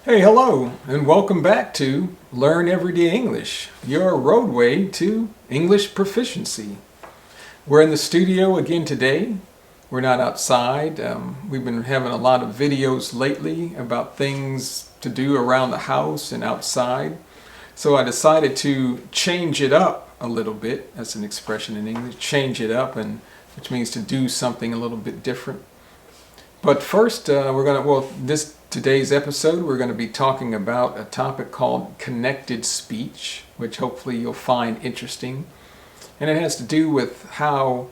Hey, hello, and welcome back to Learn Everyday English, your roadway to English proficiency. We're in the studio again today. We're not outside. We've been having a lot of videos lately about things to do around the house and outside. So I decided to change it up a little bit. That's an expression in English, change it up, and which means to do something a little bit different. But first, today's episode, we're going to be talking about a topic called connected speech, which hopefully you'll find interesting. And it has to do with how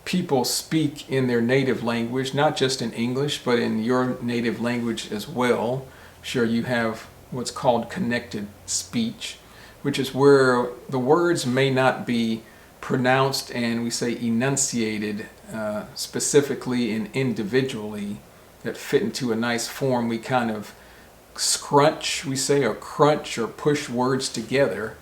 people speak in their native language, not just in English, but in your native language as well. I'm sure you have what's called connected speech, which is where the words may not be pronounced and we say enunciated specifically and individually that fit into a nice form. We kind of scrunch, we say, or crunch or push words together,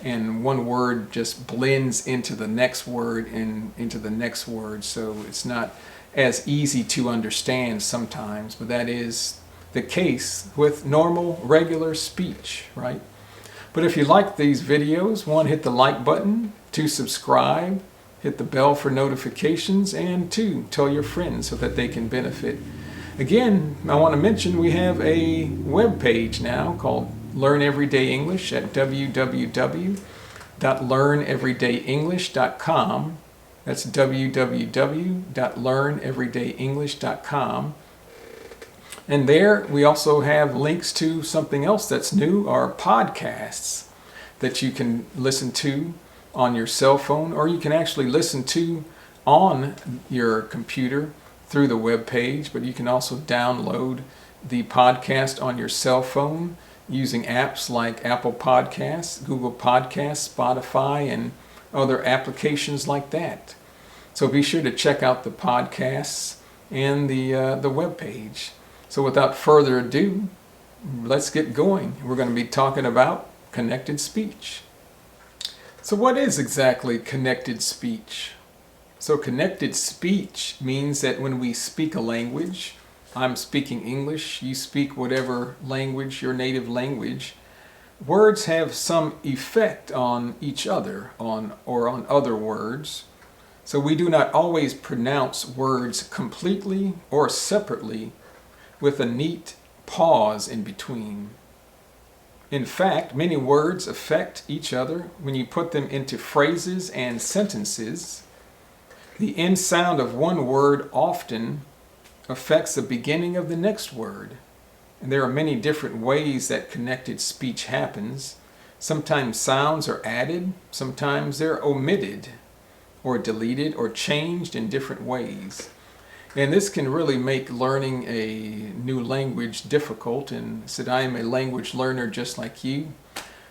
and one word just blends into the next word and into the next word, so it's not as easy to understand sometimes, but that is the case with normal regular speech, right? But if you like these videos, one, hit the like button, two, subscribe, hit the bell for notifications, and two, tell your friends so that they can benefit. Again, I want to mention we have a web page now called Learn Everyday English at www.learneverydayenglish.com. That's www.learneverydayenglish.com. And there we also have links to something else that's new, our podcasts that you can listen to on your cell phone, or you can actually listen to on your computer through the web page, but you can also download the podcast on your cell phone using apps like Apple Podcasts, Google Podcasts, Spotify, and other applications like that. So be sure to check out the podcasts and the web page. So without further ado, let's get going. We're going to be talking about connected speech. So what is exactly connected speech? So connected speech means that when we speak a language, I'm speaking English, you speak whatever language, your native language, words have some effect on each other or on other words. So we do not always pronounce words completely or separately with a neat pause in between. In fact, many words affect each other when you put them into phrases and sentences. The end sound of one word often affects the beginning of the next word. And there are many different ways that connected speech happens. Sometimes sounds are added, sometimes they're omitted or deleted or changed in different ways. And this can really make learning a new language difficult. And said I am a language learner just like you.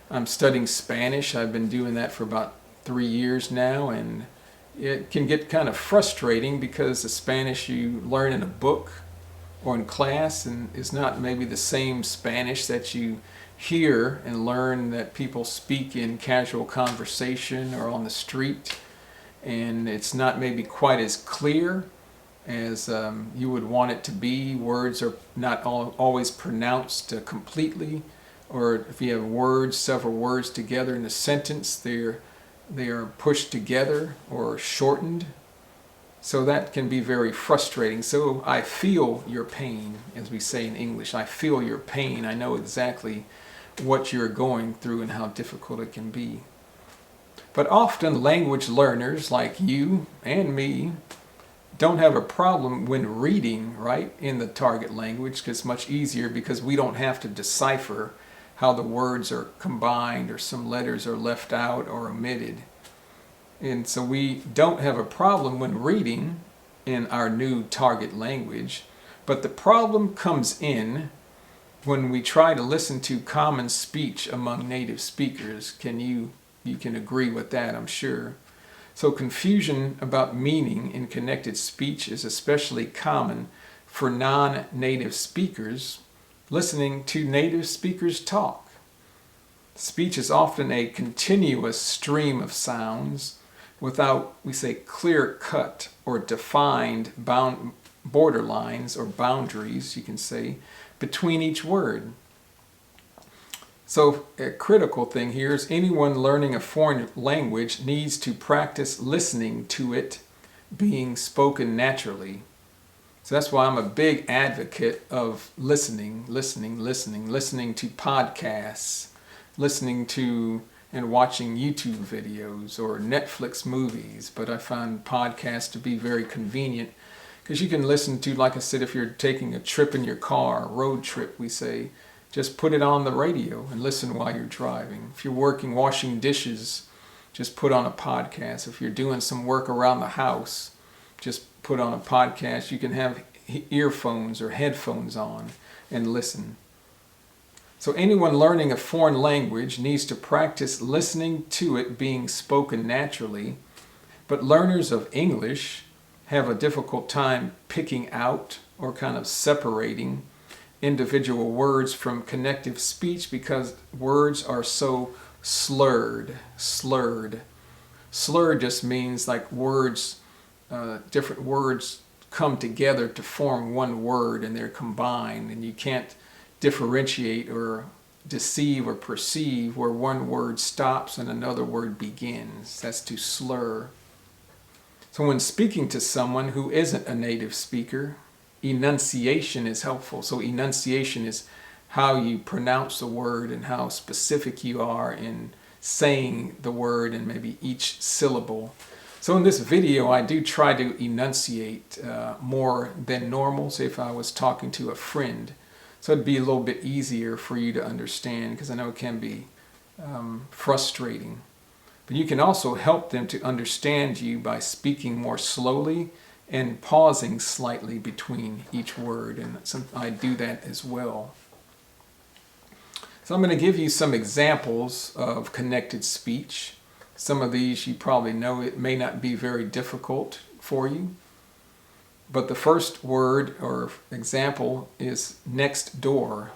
I'm studying Spanish. I've been doing that for about 3 years now, and it can get kind of frustrating because the Spanish you learn in a book or in class and is not maybe the same Spanish that you hear and learn that people speak in casual conversation or on the street, and it's not maybe quite as clear as you would want it to be. Words are not always pronounced completely, or if you have several words together in a sentence, they are pushed together or shortened. So that can be very frustrating. So I feel your pain, as we say in English. I feel your pain. I know exactly what you're going through and how difficult it can be. But often language learners like you and me don't have a problem when reading, right, in the target language, because it's much easier because we don't have to decipher how the words are combined or some letters are left out or omitted. And so we don't have a problem when reading in our new target language, but the problem comes in when we try to listen to common speech among native speakers. You can agree with that, I'm sure. So confusion about meaning in connected speech is especially common for non-native speakers listening to native speakers talk. Speech is often a continuous stream of sounds without, we say, clear-cut or defined borderlines or boundaries, you can say, between each word. So a critical thing here is anyone learning a foreign language needs to practice listening to it being spoken naturally. So that's why I'm a big advocate of listening to podcasts, listening to and watching YouTube videos or Netflix movies. But I find podcasts to be very convenient because you can listen to, like I said, if you're taking a trip in your car, a road trip, we say, just put it on the radio and listen while you're driving. If you're washing dishes, just put on a podcast. If you're doing some work around the house, just put on a podcast. You can have earphones or headphones on and listen. So anyone learning a foreign language needs to practice listening to it being spoken naturally, but learners of English have a difficult time picking out or kind of separating individual words from connective speech because words are so slurred. Slurred just means like words, different words come together to form one word and they're combined, and you can't differentiate or deceive or perceive where one word stops and another word begins. That's to slur. So when speaking to someone who isn't a native speaker, enunciation is helpful. So enunciation is how you pronounce the word and how specific you are in saying the word and maybe each syllable. So in this video, I do try to enunciate more than normal. Say if I was talking to a friend, so it'd be a little bit easier for you to understand because I know it can be frustrating. But you can also help them to understand you by speaking more slowly and pausing slightly between each word, and I do that as well. So I'm going to give you some examples of connected speech. Some of these you probably know. It may not be very difficult for you. But the first word or example is next door.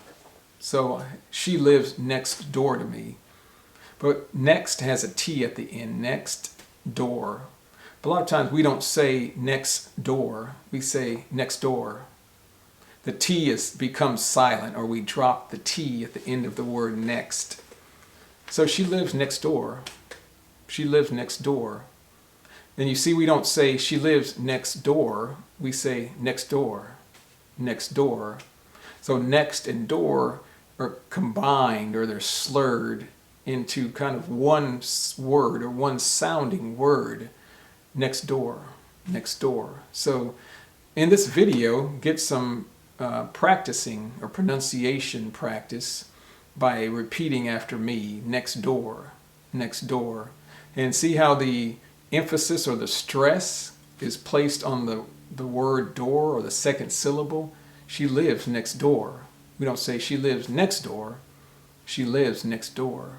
So she lives next door to me. But next has a T at the end, next door. But a lot of times we don't say next door, we say next door. The T becomes silent, or we drop the T at the end of the word next. So she lives next door. She lives next door. Then you see we don't say she lives next door, we say next door, next door. So next and door are combined, or they're slurred into kind of one word or one sounding word, next door, next door. So in this video, get some practicing or pronunciation practice by repeating after me, next door, next door. And see how the emphasis or the stress is placed on the word door or the second syllable. She lives next door. We don't say she lives next door. She lives next door.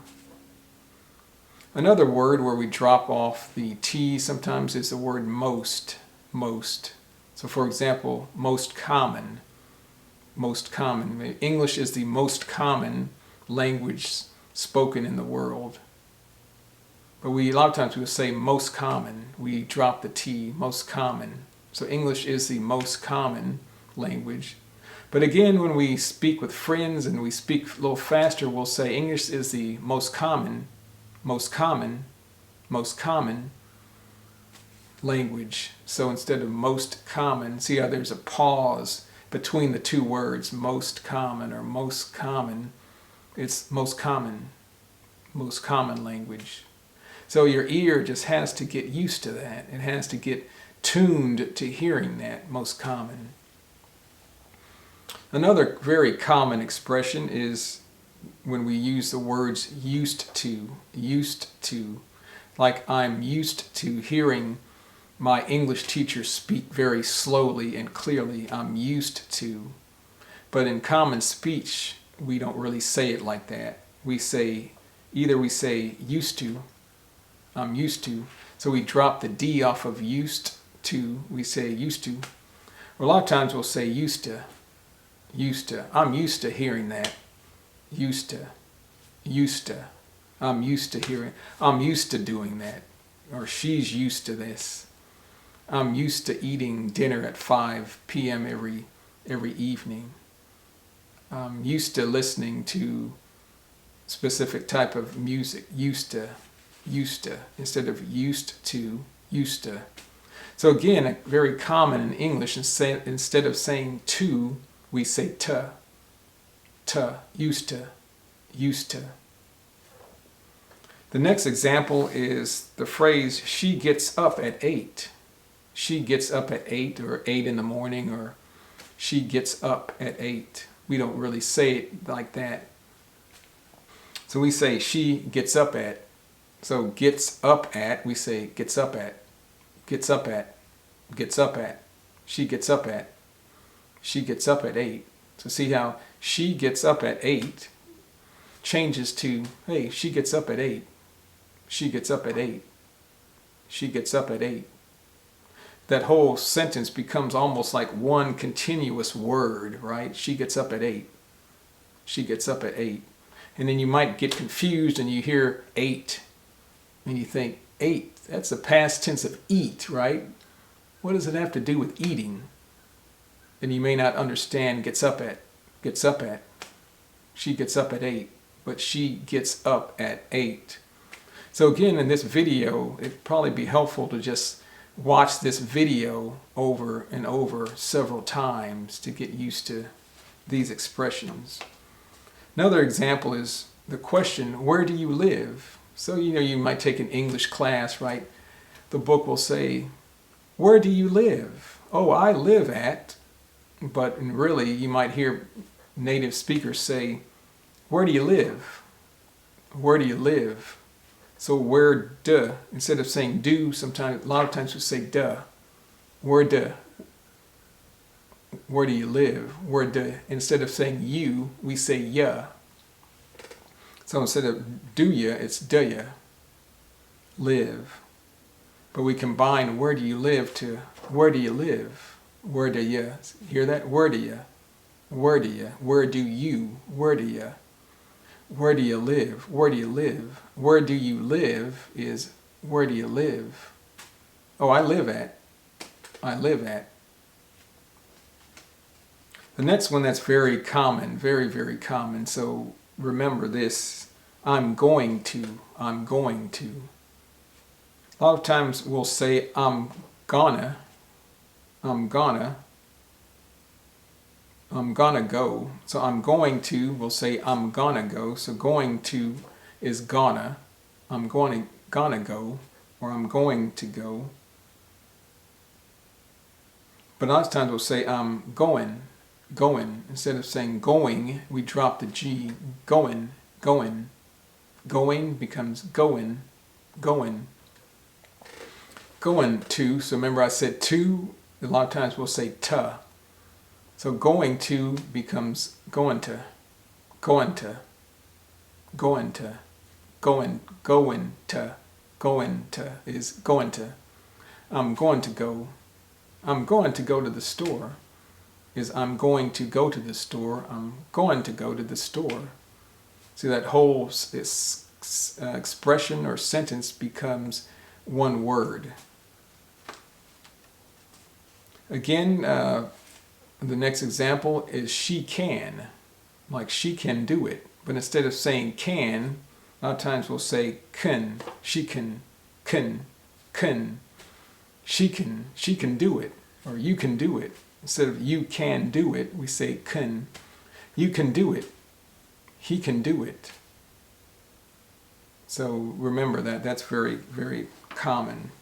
Another word where we drop off the T sometimes is the word most. Most. So for example, most common. Most common. English is the most common language spoken in the world. But a lot of times we'll say most common. We drop the T, most common. So English is the most common language. But again, when we speak with friends and we speak a little faster, we'll say English is the most common language. So instead of most common, see how there's a pause between the two words, most common or most common. It's most common language. So your ear just has to get used to that. It has to get tuned to hearing that, most common. Another very common expression is when we use the words used to, like I'm used to hearing my English teacher speak very slowly and clearly. I'm used to. But in common speech, we don't really say it like that. We say used to, I'm used to. So we drop the D off of used to, we say used to. Or a lot of times we'll say used to. I'm used to hearing that. Used to. I'm used to doing that. Or she's used to this. I'm used to eating dinner at 5 p.m. every evening. I'm used to listening to specific type of music. Used to, instead of used to, used to. So again, very common in English, instead of saying to, we say to, used to, used to. The next example is the phrase, she gets up at 8. She gets up at 8, or 8 in the morning, or she gets up at 8. We don't really say it like that. So we say she gets up at. So gets up at, we say gets up at, gets up at, gets up at. She gets up at. She gets up at 8. So see how she gets up at 8 changes to, hey, she gets up at 8. She gets up at 8. She gets up at 8. That whole sentence becomes almost like one continuous word, right? She gets up at 8. She gets up at 8. And then you might get confused and you hear 8. And you think, 8, that's the past tense of eat, right? What does it have to do with eating? Then you may not understand gets up at. Gets up at. She gets up at 8. But she gets up at 8. So again, in this video, it'd probably be helpful to just watch this video over and over several times to get used to these expressions. Another example is the question, where do you live? So, you might take an English class, right? The book will say, where do you live? Oh, I live at, but really you might hear native speakers say, where do you live? Where do you live? So where do, instead of saying do, sometimes, a lot of times we say duh. Where do? Where do you live? Where do? Instead of saying you, we say ya. So instead of do ya, it's do ya. Live. But we combine where do you live to where do you live? Where do ya? Hear that? Where do ya? Where do ya? Where do you? Where do ya? Where do you live? Where do you live? Where do you live is where do you live? Oh, I live at. I live at. The next one that's very common, very, very common. So remember this. I'm going to. I'm going to. A lot of times we'll say I'm gonna. I'm gonna go. So I'm going to, we'll say I'm gonna go. So going to is gonna. I'm gonna go, or I'm going to go. But a lot of times we'll say I'm going. Instead of saying going, we drop the G. Going. Going becomes going. Going to, so remember I said to, a lot of times we'll say to. So going to becomes going to is going to. I'm going to go. I'm going to go to the store is I'm going to go to the store. I'm going to go to the store. See, that whole expression or sentence becomes one word. Again, the next example is she can, like she can do it. But instead of saying can, a lot of times we'll say can. She can. She can do it, or you can do it. Instead of you can do it, we say can. You can do it. He can do it. So remember that. That's very, very common.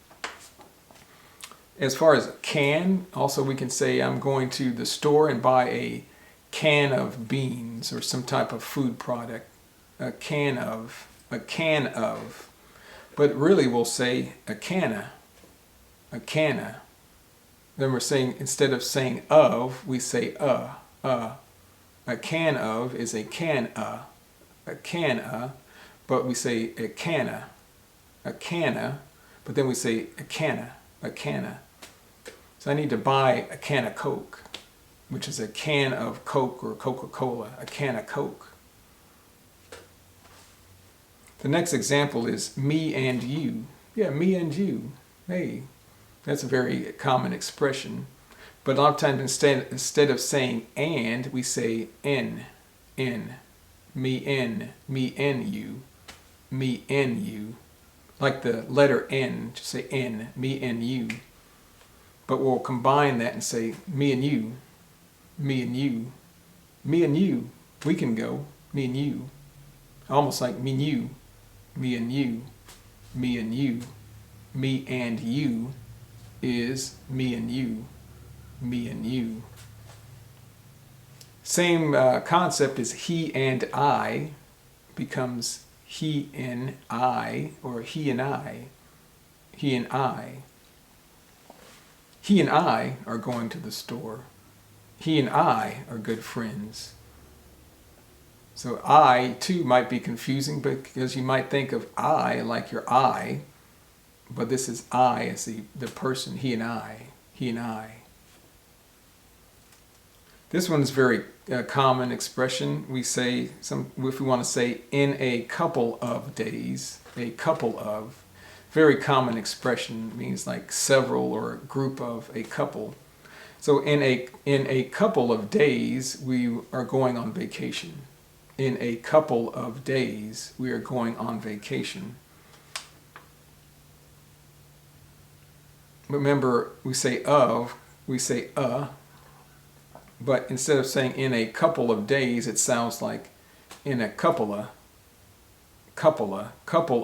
As far as can, also we can say I'm going to the store and buy a can of beans or some type of food product. A can of. But really we'll say a canna. Then we're saying, instead of saying of, we say a. A can of is a can-a, but we say a canna, but then we say a canna. So I need to buy a can of Coke, which is a can of Coke or Coca-Cola, a can of Coke. The next example is me and you. Yeah, me and you. Hey, that's a very common expression. But a lot of times instead of saying and, we say in. me and you, me and you. Like the letter N, just say N, me and you. But we'll combine that and say me and you, me and you, me and you. We can go, me and you. Almost like me and you, me and you, me and you. Me and you is me and you, me and you. Same concept as he and I becomes he and I, or he and I, he and I. He and I are going to the store. He and I are good friends. So I, too, might be confusing because you might think of I like your eye, but this is I as the person, he and I, he and I. This one's very common expression. We say, if we want to say in a couple of days, a couple of, very common expression, means like several or a group of a couple. So in a couple of days, we are going on vacation. In a couple of days, we are going on vacation. Remember, we say of, we say but instead of saying in a couple of days, it sounds like in a couple of, couple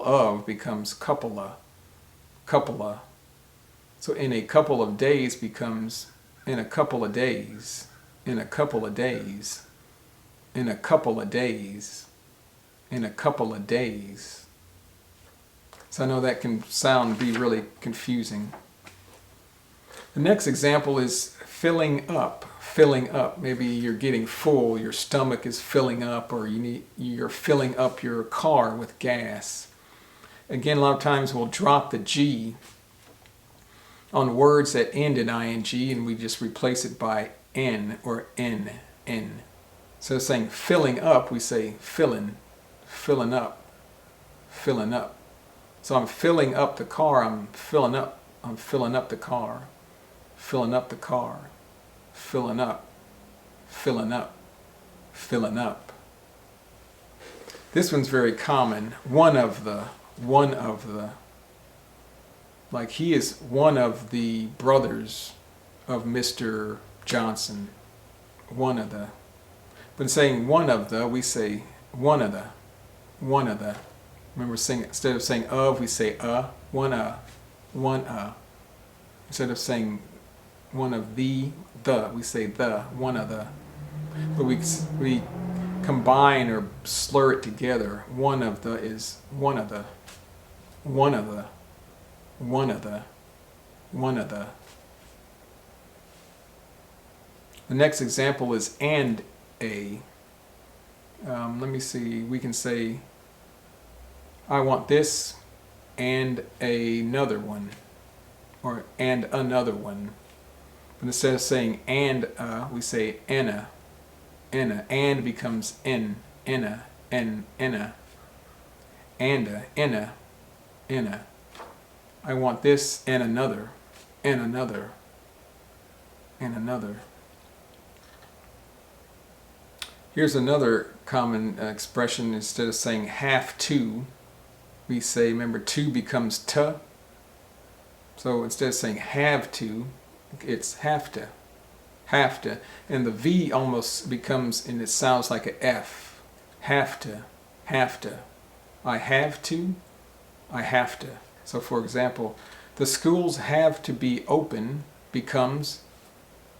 of becomes couple of. So in a couple of days becomes in a couple of days, in a couple of days, in a couple of days, in a couple of days. So I know that can be really confusing. The next example is filling up. Filling up. Maybe you're getting full, your stomach is filling up, or you're filling up your car with gas. Again, a lot of times we'll drop the G on words that end in ing, and we just replace it by N or N. So saying filling up, we say filling up, filling up. So I'm filling up the car, I'm filling up the car, filling up the car, filling up, filling up, filling up. This one's very common. One of the. Like he is one of the brothers of Mr. Johnson. One of the. But saying one of the, we say one of the. One of the. Remember, instead of saying of, we say one Instead of saying one of the, we say the, one of the. But we combine or slur it together. One of the is one of the, one of the, one of the, one of the. The next example is and a. Let me see, we can say I want this and another one, or and another one. But instead of saying and we say anna, and becomes n, anna, anna, and anna. I want this and another, and another, and another. Here's another common expression. Instead of saying have to, we say, remember, to becomes t. So instead of saying have to, it's have to. Have to. And the V almost becomes, and it sounds like an F. Have to. Have to. I have to. I have to. So for example, the schools have to be open becomes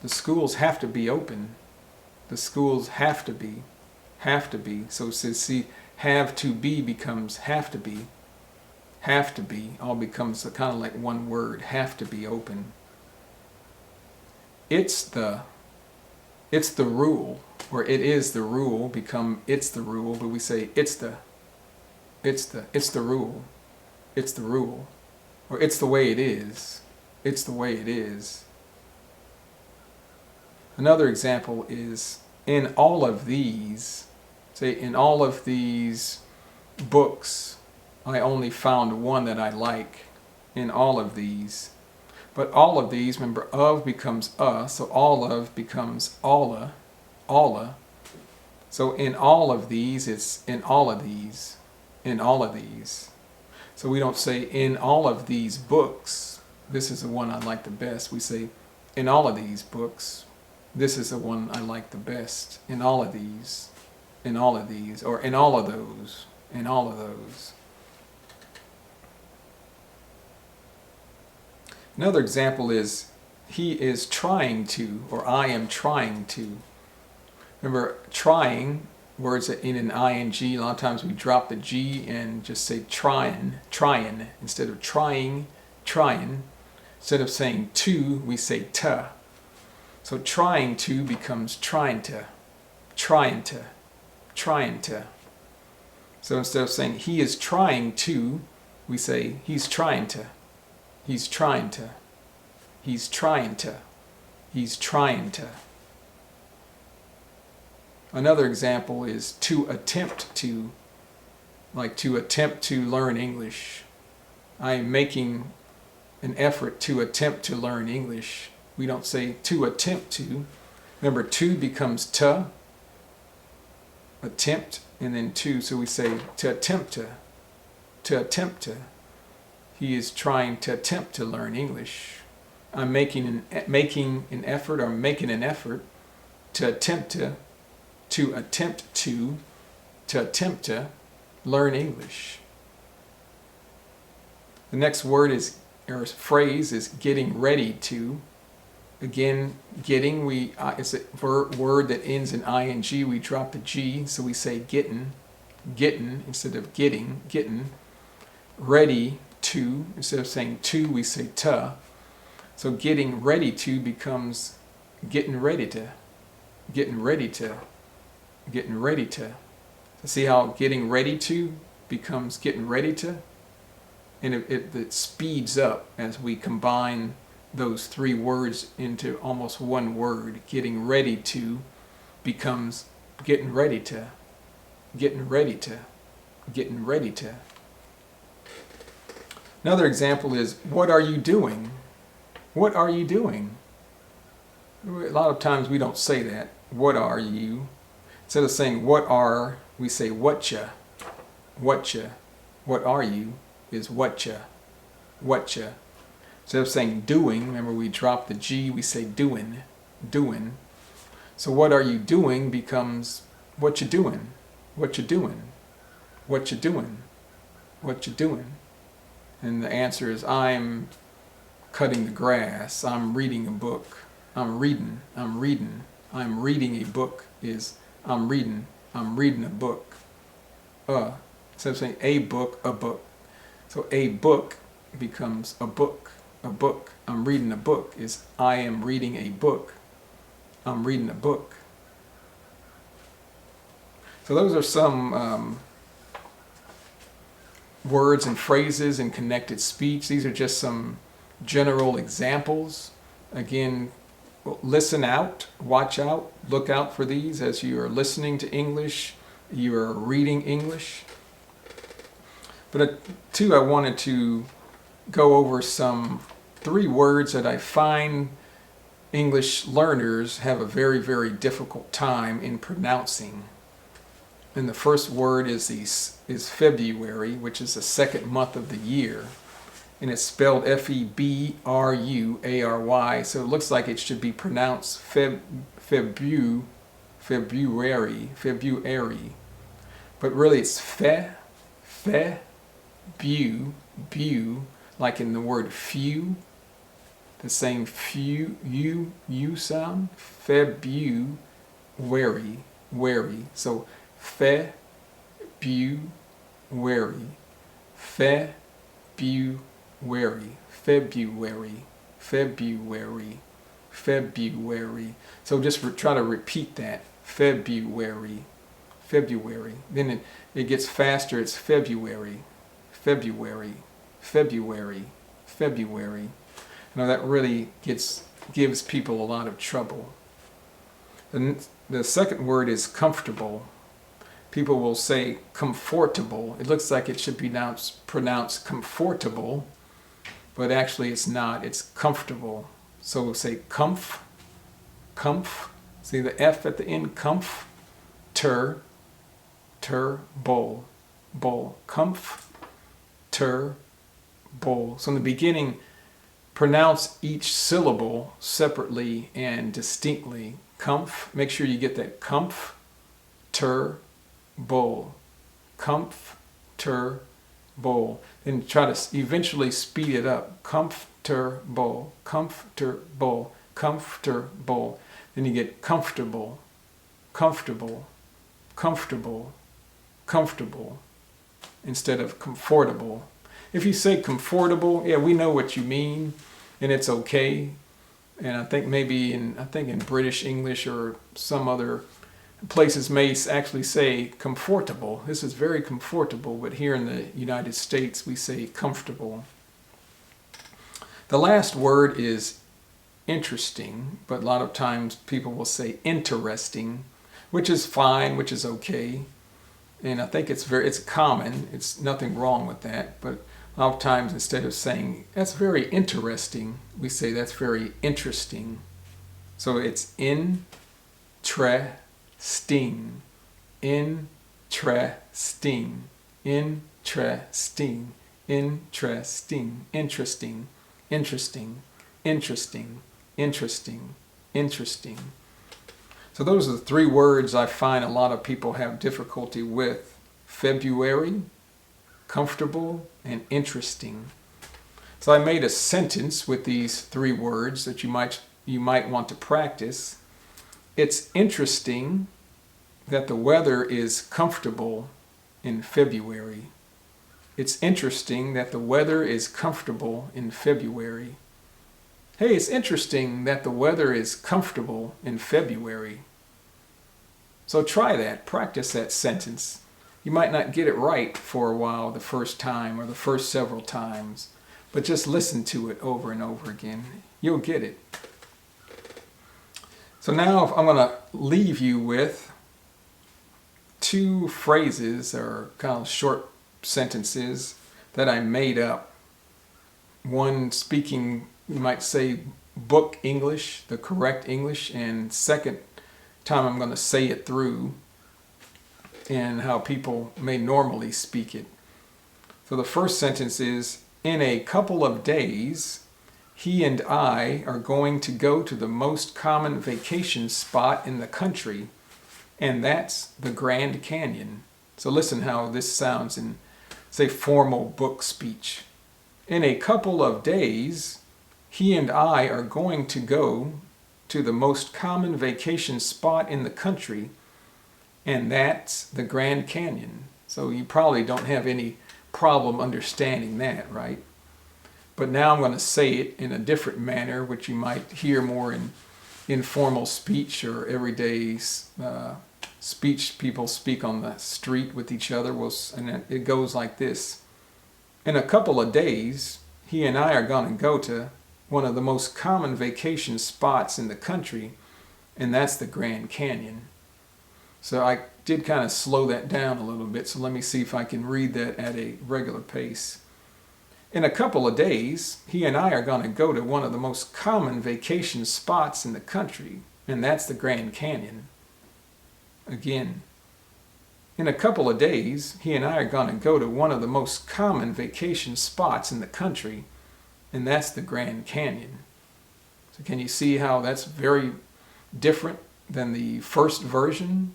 the schools have to be open. The schools have to be. Have to be. So see, have to be becomes have to be. Have to be all becomes kind of like one word. Have to be open. It's the rule, or it is the rule become it's the rule, but we say it's the rule. It's the rule. Or it's the way it is. It's the way it is. Another example is in all of these, say in all of these books, I only found one that I like. In all of these. But all of these, remember, of becomes so all of becomes alla. So in all of these, it's in all of these, in all of these. So we don't say in all of these books, this is the one I like the best. We say in all of these books, this is the one I like the best. In all of these, in all of these, or in all of those, in all of those. Another example is he is trying to, or I am trying to. Remember, trying, words that end in ing, a lot of times we drop the G and just say trying, trying, instead of trying, trying. Instead of saying to, we say to. So trying to becomes trying to, trying to, trying to. So instead of saying he is trying to, we say he's trying to, he's trying to, he's trying to, he's trying to. Another example is to attempt to, like to attempt to learn English. I am making an effort to attempt to learn English. We don't say to attempt to. Remember, to becomes to, attempt, and then to, so we say to attempt to, to attempt to. He is trying to attempt to learn English. I'm making an effort, or making an effort to attempt to attempt to learn English. The next word is, or phrase is getting ready to. Again, getting, it's a word that ends in ing. We drop the G, so we say getting, getting instead of getting, getting. Ready to, instead of saying to, we say to. So getting ready to becomes getting ready to, getting ready to, getting ready to. So see how getting ready to becomes getting ready to? And it speeds up as we combine those three words into almost one word. Getting ready to becomes getting ready to, getting ready to, getting ready to. Another example is, what are you doing? What are you doing? A lot of times we don't say that. What are you? Instead of saying what are, we say whatcha, whatcha. What are you is whatcha, whatcha. Instead of saying doing, remember we drop the G, we say doing, doing. So what are you doing becomes what you doing, what you doing, what you doing, what you doing. And the answer is I'm cutting the grass, I'm reading a book, I'm reading, I'm reading, I'm reading a book is I'm reading a book. Instead of saying a book, a book. So a book becomes a book, a book. I'm reading a book is I am reading a book. I'm reading a book. So those are some words and phrases in connected speech. These are just some general examples. Again, listen out, watch out, look out for these as you are listening to English, you are reading English. But too, I wanted to go over some 3 words that I find English learners have a very, very difficult time in pronouncing. And the first word is February, which is the second month of the year. And it's spelled F-E-B-R-U-A-R-Y, so it looks like it should be pronounced February. But really it's bew, like in the word few, the same few, you sound, February, wary. So February, February, February, February, February. So just try to repeat that. February, February. Then it gets faster. It's February, February, February, February. You know, that really gives people a lot of trouble. And the second word is comfortable. People will say comfortable. It looks like it should be pronounced comfortable, but actually it's not. It's comfortable. So we'll say comf. See the F at the end, comf. COMF-TUR-BUL. COMF-TUR-BUL. So in the beginning, pronounce each syllable separately and distinctly. COMF, make sure you get that. COMF-TUR-BUL. COMF-TUR-BUL. Then try to eventually speed it up. COMF-TUR-BUL. COMF-TUR-BUL. COMF-TUR-BUL. Then you get comfortable, comfortable, comfortable, comfortable, instead of comfortable. If you say comfortable, yeah, we know what you mean, and it's okay. And I think maybe in British English or some other places may actually say comfortable. This is very comfortable, but here in the United States we say comfortable. The last word is interesting, but a lot of times people will say interesting, which is fine, which is okay. And I think it's common. It's nothing wrong with that, but a lot of times instead of saying that's very interesting, we say that's very interesting. So it's in-tre-sting, in-tre-sting, in-tre-sting, in-tre-sting, interesting, interesting, interesting, interesting, interesting. So those are the three words I find a lot of people have difficulty with: February, comfortable, and interesting. So I made a sentence with these three words that you might want to practice. It's interesting that the weather is comfortable in February. It's interesting that the weather is comfortable in February. Hey, it's interesting that the weather is comfortable in February. So try that, practice that sentence. You might not get it right for a while the first time or the first several times, but just listen to it over and over again. You'll get it. So now I'm going to leave you with two phrases or kind of short sentences that I made up. One speaking, you might say, book English, the correct English, and second time I'm going to say it through and how people may normally speak it. So the first sentence is, in a couple of days, he and I are going to go to the most common vacation spot in the country, and that's the Grand Canyon. So listen how this sounds in, say, formal book speech. In a couple of days, he and I are going to go to the most common vacation spot in the country, and that's the Grand Canyon. So you probably don't have any problem understanding that, right? But now I'm going to say it in a different manner, which you might hear more in informal speech or everyday speech people speak on the street with each other. And it goes like this. In a couple of days, he and I are going to go to one of the most common vacation spots in the country, and that's the Grand Canyon. So I did kind of slow that down a little bit, so let me see if I can read that at a regular pace. In a couple of days, he and I are going to go to one of the most common vacation spots in the country, and that's the Grand Canyon. Again, in a couple of days, he and I are going to go to one of the most common vacation spots in the country, and that's the Grand Canyon. So can you see how that's very different than the first version?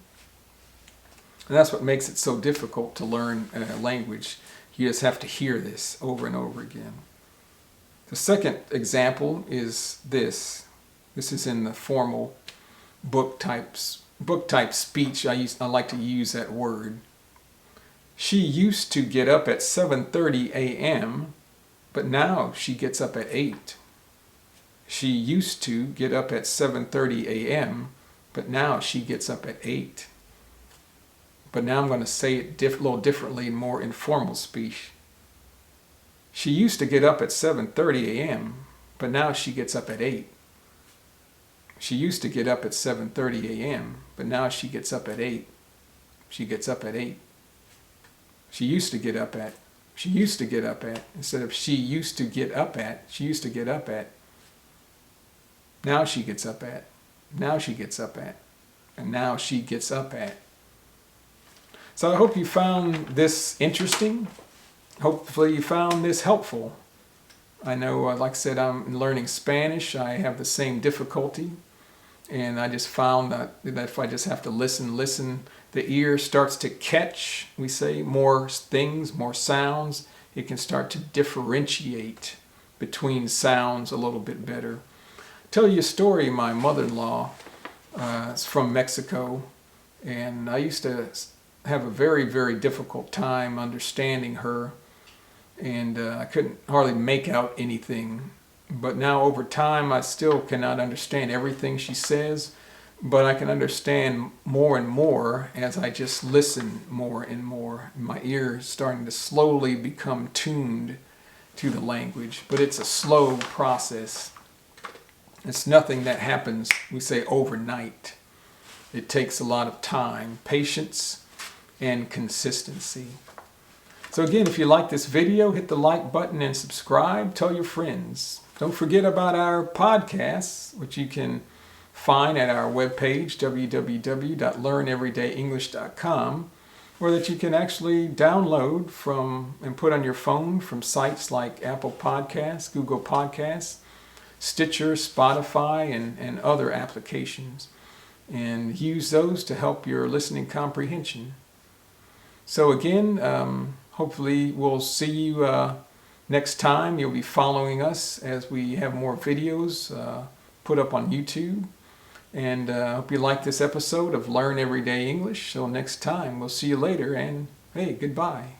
And that's what makes it so difficult to learn a language. You just have to hear this over and over again. The second example is this. This is in the formal book type speech. I like to use that word. She used to get up at 7:30 a.m., but now she gets up at 8. She used to get up at 7:30 a.m., but now she gets up at 8. But now I'm going to say it a little differently in more informal speech. She used to get up at 7:30 a.m., but now she gets up at 8. She used to get up at 7:30 a.m., but now she gets up at 8. She gets up at 8. She used to get up at, instead of she used to get up at, she used to get up at. Now she gets up at, now she gets up at, and now she gets up at. So I hope you found this interesting. Hopefully you found this helpful. I know, like I said, I'm learning Spanish. I have the same difficulty. And I just found that if I just have to listen, the ear starts to catch, we say, more things, more sounds. It can start to differentiate between sounds a little bit better. Tell you a story. My mother-in-law is from Mexico, and I used to have a very, very difficult time understanding her, and I couldn't hardly make out anything. But now over time, I still cannot understand everything she says, but I can understand more and more as I just listen more and more. My ear is starting to slowly become tuned to the language, but it's a slow process. It's nothing that happens, we say, overnight. It takes a lot of time, patience, and consistency. So again, if you like this video, hit the like button and subscribe. Tell your friends. Don't forget about our podcasts, which you can find at our webpage, www.learneverydayenglish.com, or that you can actually download from and put on your phone from sites like Apple Podcasts, Google Podcasts, Stitcher, Spotify, and other applications, and use those to help your listening comprehension. So again, hopefully we'll see you next time. You'll be following us as we have more videos put up on YouTube. And I hope you like this episode of Learn Everyday English. So next time, we'll see you later, and hey, goodbye.